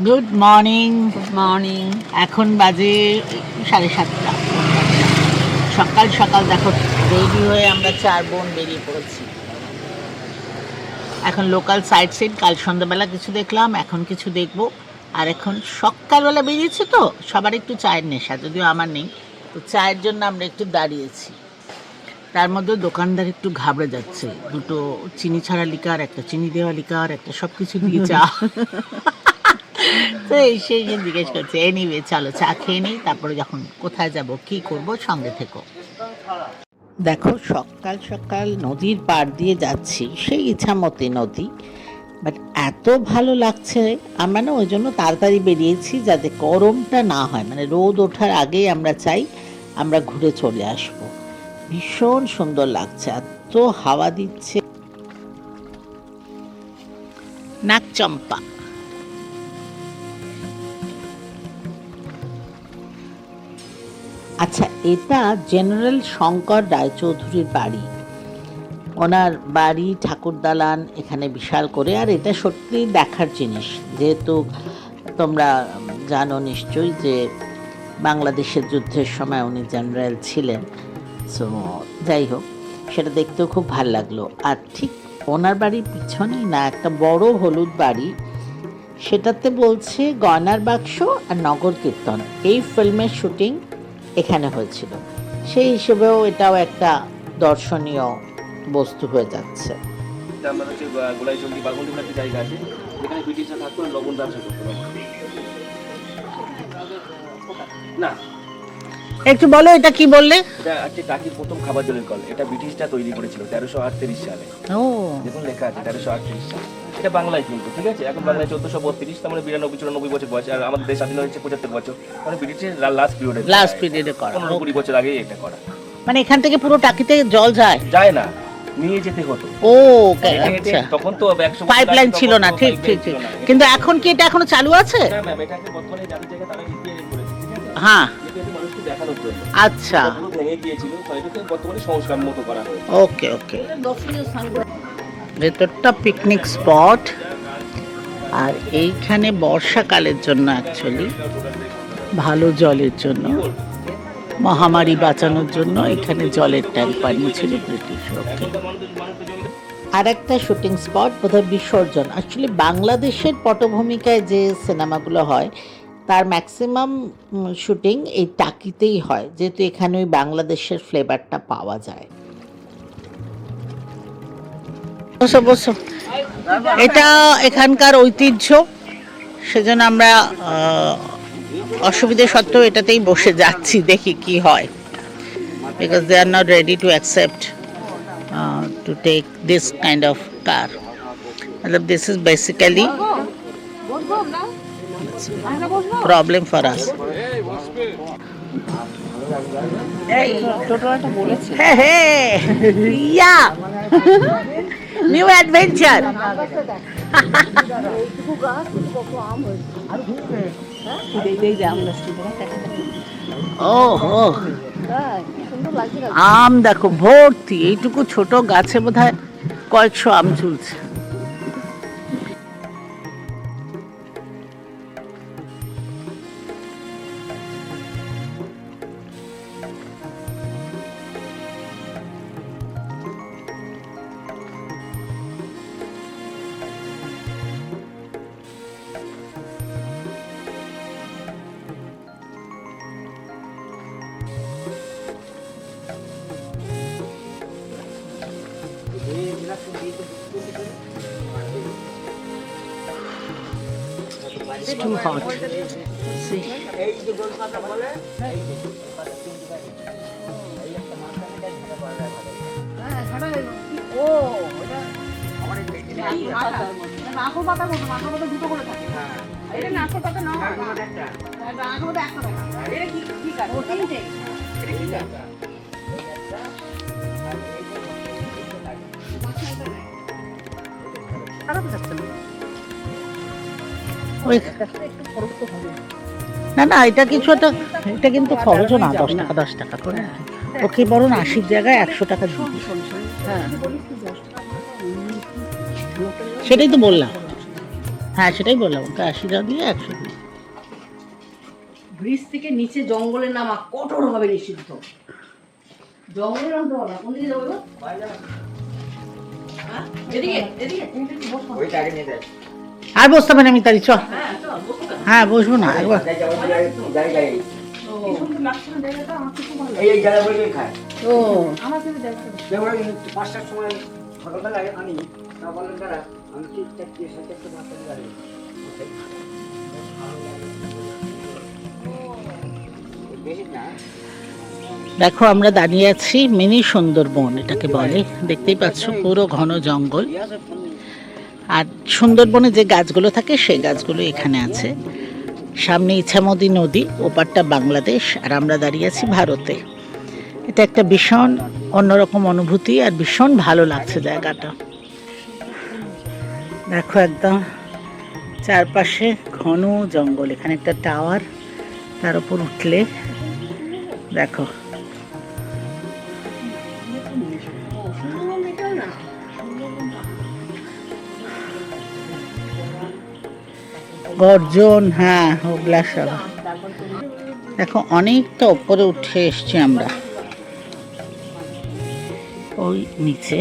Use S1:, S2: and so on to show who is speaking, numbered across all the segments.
S1: Good morning.
S2: Good morning.
S1: এখন বাজে 7:30। সকাল সকাল দেখো রেডি হয়ে আমরা 4 বোন বেরিয়ে পড়েছি। এখন লোকাল সাইট সিন, কাল সন্ধ্যাবেলা কিছু দেখলাম, এখন কিছু দেখবো। আর এখন সকালবেলা বেরিয়েছে তো সবার একটু চায়ের নেশা, যদিও আমার নেই, তো চায়ের জন্য আমরা একটু দাঁড়িয়েছি। তার মধ্যে দোকানদার একটু ঘাবড়ে যাচ্ছে, দুটো চিনি ছাড়া লিকার, একটা চিনি দেওয়া লিকার, একটা সব কিছু দিয়ে চা। তো সেই জিজ্ঞেস করছে। এনিওয়ে চলো চা খেয়ে নিই, তারপরে যখন কোথায় যাব কি করব সঙ্গে থেকো। দেখো সকাল সকাল নদীর পাড় দিয়ে যাচ্ছি, সেই ইছামতি নদী, বাট এত ভালো লাগছে। আমরা না ওই জন্য তাড়াতাড়ি বেরিয়েছি যাতে গরমটা না হয়, মানে রোদ ওঠার আগেই আমরা চাই আমরা ঘুরে চলে আসব। ভীষণ সুন্দর লাগছে, এত হাওয়া দিচ্ছে। নাকচম্পা। আচ্ছা, এটা জেনারেল শঙ্কর রায়চৌধুরীর বাড়ি। ওনার বাড়ি, ঠাকুর দালান এখানে বিশাল করে। আর এটা সত্যি দেখার জিনিস, যেহেতু তোমরা জানো নিশ্চয়ই যে বাংলাদেশের যুদ্ধের সময় উনি জেনারেল ছিলেন। সো যাই হোক, সেটা দেখতেও খুব ভাল লাগলো। আর ঠিক ওনার বাড়ির পিছনেই না একটা বড় হলুদ বাড়ি, সেটাতে বলছে গয়নার বাক্স আর নগর কীর্তন, এই ফিল্মের শুটিং এখানে হয়েছিল। সেই হিসেবেও এটাও একটা দর্শনীয় বস্তু হয়ে যাচ্ছে।
S3: আমরা হচ্ছে গোলাইচন্ডী বাগন্ডি বলে একটা জায়গা আছে, যেখানে ব্রিটিশরা থাকতো, লবণ ব্যবসা করতো। না,
S1: একটু বলো এটা কি বললে?
S3: এটা হচ্ছে টাকির প্রথম খাবার জলের কল। এটা ব্রিটিশরা তৈরি করেছিল 1338 সালে।
S1: ও,
S3: দেখুন লেখা আছে 1338 সাল। এটা বাংলায় কিন্তু, ঠিক আছে? এখন বাংলায় 1432, তার মানে 92-94 বছর বয়স। আর আমাদের দেশ স্বাধীন হয়েছে 75 বছর, মানে ব্রিটিশের লাস্ট পিরিয়ডে করা, 15-20 বছর আগে এটা করা।
S1: মানে এখান থেকে পুরো টাকিতে জল যায়?
S3: যায় না, নিয়ে যেতে হতো।
S1: ও, আচ্ছা,
S3: তখন তো
S1: পাইপলাইন ছিল না। ঠিক ঠিক ঠিক। কিন্তু এখন কি এটা এখনো চালু আছে?
S3: না ম্যাম, এটাকে বর্তমানে যাদের জায়গা তারা রিপেয়ারিং করেছে, ঠিক আছে?
S1: হ্যাঁ,
S3: মানুষকে দেখানোর জন্য।
S1: আচ্ছা,
S3: পুরো ভেঙে গিয়েছিল, তো এটাকে বর্তমানে সংস্কার মতো করা হয়েছে।
S1: ওকে ওকে। ভেতরটা পিকনিক স্পট। আর এইখানে বর্ষাকালের জন্য অ্যাকচুয়ালি ভালো জলের জন্য, মহামারী বাঁচানোর জন্য এখানে জলের ট্যাঙ্ক বানিয়েছিল ব্রিটিশ। ওকে। আর একটা শুটিং স্পট বোধহয় বিসর্জন। অ্যাকচুয়ালি বাংলাদেশের পটভূমিকায় যে সিনেমাগুলো হয় তার ম্যাক্সিমাম শুটিং এই টাকিতেই হয়, যেহেতু এখানে ওই বাংলাদেশের ফ্লেভারটা পাওয়া যায়। বসো বসো, এটা এখানকার ঐতিহ্য, সেজন্য আমরা অসুবিধে সত্ত্বেও এটাতেই বসে যাচ্ছি, দেখি কি হয়। Because they are not ready to accept to take this kind of car. This is basically problem for us. Hey, yeah, new adventure. Oh, আম দেখো ভর্তি, এইটুকু ছোট গাছে বোধহয় কয়েকশো আম ঝুলছে। It's too hot. See. না না, এটা কিছু একটা, এটা কিন্তু খরচও না, 10 টাকা করে। ওকে বরং 80 জায়গায় 100 টাকা দিবি। সেটাই তো বললাম। হ্যাঁ সেটাই বললাম, ওকে 80 টাকা দিয়ে 100 দিই।
S2: ব্রিজ থেকে নিচে জঙ্গলে নামা কঠোরভাবে নিষিদ্ধ। জঙ্গলে নামতে হবে না। কোন দিকে যাবো? হ্যাঁ এদিকে এদিকে তুমি একটু বসো।
S3: ওইটা আগে নিয়ে যাই।
S1: আর বসতে হবে না মিতালি, চ।
S2: হ্যাঁ চল বসো।
S1: হ্যাঁ বসবো না একবার।
S3: জায়গায়
S2: ও এই সুন্দর লাগছে না জায়গাটা, আমার খুব ভালো
S3: এই জায়গা বলে খায়।
S2: ও আমার সাথে দেখো।
S4: যেমন 5টার সময় সকালবেলায় আমি না বলেন তারা আমি ঠিকঠাক দিয়ে সাথে একটু মাথা দিয়ে দাঁড়িয়ে বেশি না।
S1: দেখো আমরা দাঁড়িয়ে আছি মিনি সুন্দরবন এটাকে বলে, দেখতেই পাচ্ছ পুরো ঘন জঙ্গল। আর সুন্দরবনে যে গাছগুলো থাকে সেই গাছগুলো এখানে আছে। সামনে ইছামতি নদী, ওপারটা বাংলাদেশ, আর আমরা দাঁড়িয়ে আছি ভারতে। এটা একটা ভীষণ অন্যরকম অনুভূতি আর ভীষণ ভালো লাগছে জায়গাটা। দেখো একদম চারপাশে ঘন জঙ্গল, এখানে একটা টাওয়ার, তার উপর উঠলে দেখো গর্জন, হ্যাঁ ওগুলা সব। দেখো অনেকটা উপরে উঠে এসছি আমরা, ওই নিচে।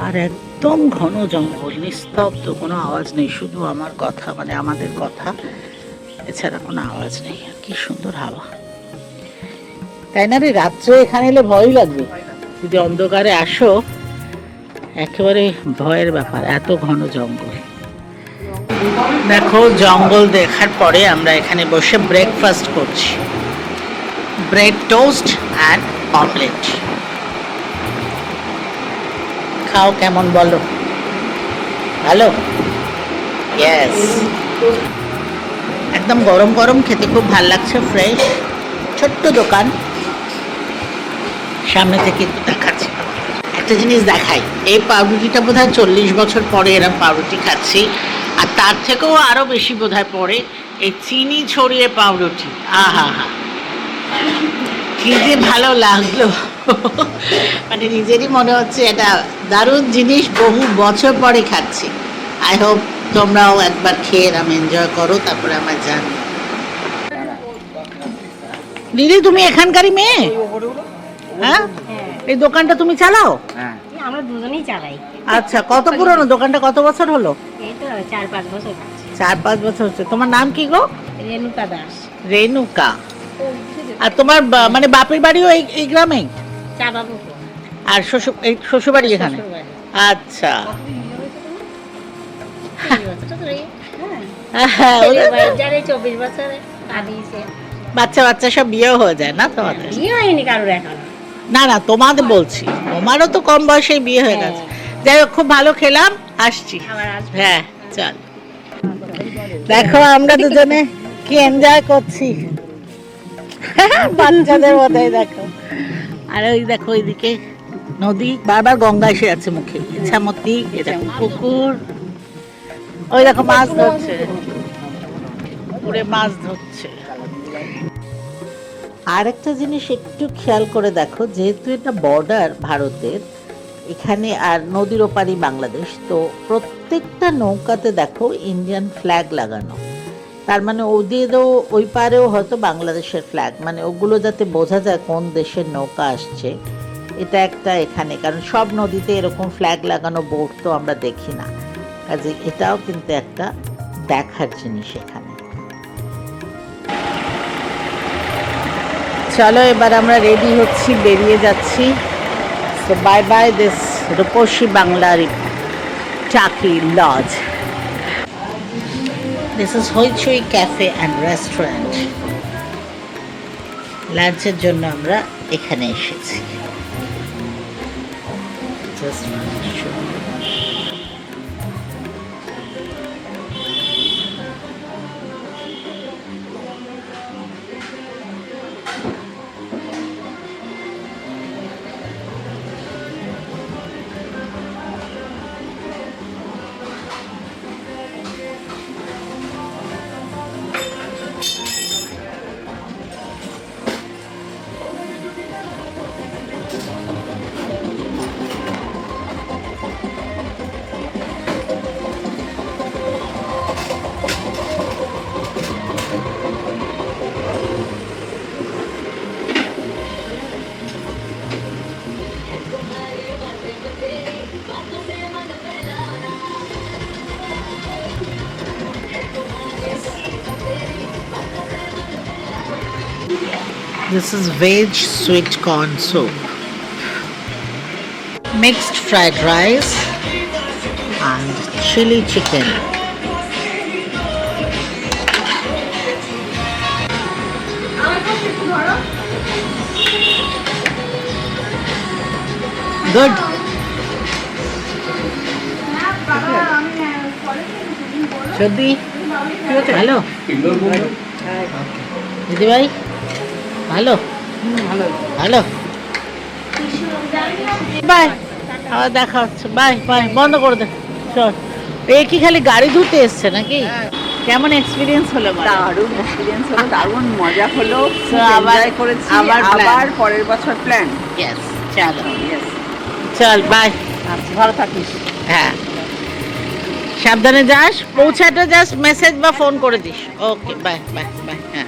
S1: আর একদম ঘন জঙ্গল, নিস্তব্ধ, কোনো আওয়াজ নেই, শুধু আমার কথা, মানে আমাদের কথা, এছাড়া কোনো আওয়াজ নেই। কি সুন্দর হাওয়া, তাই না রে? রাত্রে এখানে এলে ভয় লাগবে, যদি অন্ধকারে আসো একেবারে ভয়ের ব্যাপার, এত ঘন জঙ্গল। দেখো জঙ্গল দেখার পরে আমরা এখানে বসে ব্রেকফাস্ট করছি, ব্রেড টোস্ট অ্যান্ড অমলেট। খাও, কেমন বলো? ভালো? ইয়েস, একদম গরম গরম, খেতে খুব ভাল লাগছে, ফ্রেশ। ছোট্ট দোকান, সামনে থেকে একটু দেখাচ্ছি। একটা জিনিস দেখাই, এই পাউরুটিটা বোধ হয় 40 বছর পরে এরা পাউরুটি খাচ্ছি, আর তার থেকেও আরো বেশি বোধ হয় পরে এই চিনি ছড়িয়ে পাউরুটি। আহা হা, কি যে ভালো লাগলো, মানে নিজেরই মনে হচ্ছে এটা দারুণ জিনিস, বহু বছর পরে খাচ্ছি। আই হোপ তোমরাও একবার খেয়ে এরম এনজয় করো, তারপরে আমার জানো। দিদি তুমি এখানকারই মেয়ে? হ্যাঁ, এই দোকানটা তুমি চালাও?
S4: হ্যাঁ
S5: আমরা দুজনেই চালাই।
S1: আচ্ছা, কত পুরনো দোকানটা, কত বছর হলো?
S5: এই তো 4-5 বছর হচ্ছে।
S1: 4-5 বছর হচ্ছে। তোমার নাম কি গো?
S5: রেণুকা দাস।
S1: রেণুকা। আর তোমার মানে বাপের বাড়িও এই গ্রামে?
S5: চাঁপাপুকুর।
S1: আর শ্বশুর বাড়ি এখানে?
S5: শ্বশুরবাড়ি।
S1: আচ্ছা।
S5: হ্যাঁ,
S1: হ্যাঁ,
S5: ছেলের বয়স যার এই 24 বছরে পা দিয়েছে।
S1: বাচ্চা বাচ্চা সব বিয়েও হয়ে যায় না তোমাদের?
S5: বিয়ে হয়নি কারোর এখনো।
S1: না না, তোমাদের বলছি, তোমারও তো কম বয়সে বিয়ে হয়ে গেছে। যাই হোক, খুব ভালো খেলাম, আসছি।
S5: আবার আসবে।
S1: হ্যাঁ চল। দেখো আমরা দুজনে কি এনজয় করছি, বাচ্চাদের মতোই। দেখো, আর ওই দেখো ওইদিকে নদী, বারবার গঙ্গা এসে যাচ্ছে মুখে। ইছামতি, এটা পুকুর, ওই দেখো মাছ ধরছে, পুকুরে মাছ ধরছে। আর একটা জিনিস একটু খেয়াল করে দেখো, যেহেতু এটা বর্ডার ভারতের, এখানে আর নদীর ওপারই বাংলাদেশ, তো প্রত্যেকটা নৌকাতে দেখো ইন্ডিয়ান ফ্ল্যাগ লাগানো। তার মানে ওদেরও ওই পারেও হয়তো বাংলাদেশের ফ্ল্যাগ, মানে ওগুলো যাতে বোঝা যায় কোন দেশের নৌকা আসছে, এটা একটা এখানে। কারণ সব নদীতে এরকম ফ্ল্যাগ লাগানো বোট তো আমরা দেখি না, কাজে এটাও কিন্তু একটা দেখার জিনিস এখানে। চলো এবার আমরা রেডি হচ্ছি, বেরিয়ে যাচ্ছি। সো বাই বাই দিস রূপসী বাংলার চাকরি lodge. This is Hoichoi cafe and restaurant. লাঞ্চের জন্য আমরা এখানে এসেছি। Just This is veg sweet corn soup, mixed fried rice, and chili chicken. Good. Shruti, hello. দিদি ভাই ভালো ভালো বাই, আবার দেখা হচ্ছে, বাই বাই, বন্ধ করে দে চল। এ কি খালি গাড়ি ধুতে এসছে নাকি? কেমন এক্সপিরিয়েন্স হলো?
S6: দারুণ এক্সপিরিয়েন্স হলো, দারুণ মজা হলো,
S1: So, আবার-
S6: এনজয় করেছি।
S1: আবার plan.
S6: আবার পরের বছর প্ল্যান।
S1: ইয়েস চলো চল বাই।
S6: আচ্ছা, ভালো থাকিস।
S1: হ্যাঁ সাবধানে যাস, পৌঁছাটা জাস্ট মেসেজ বা ফোন করে this. Okay bye bye bye. হ্যাঁ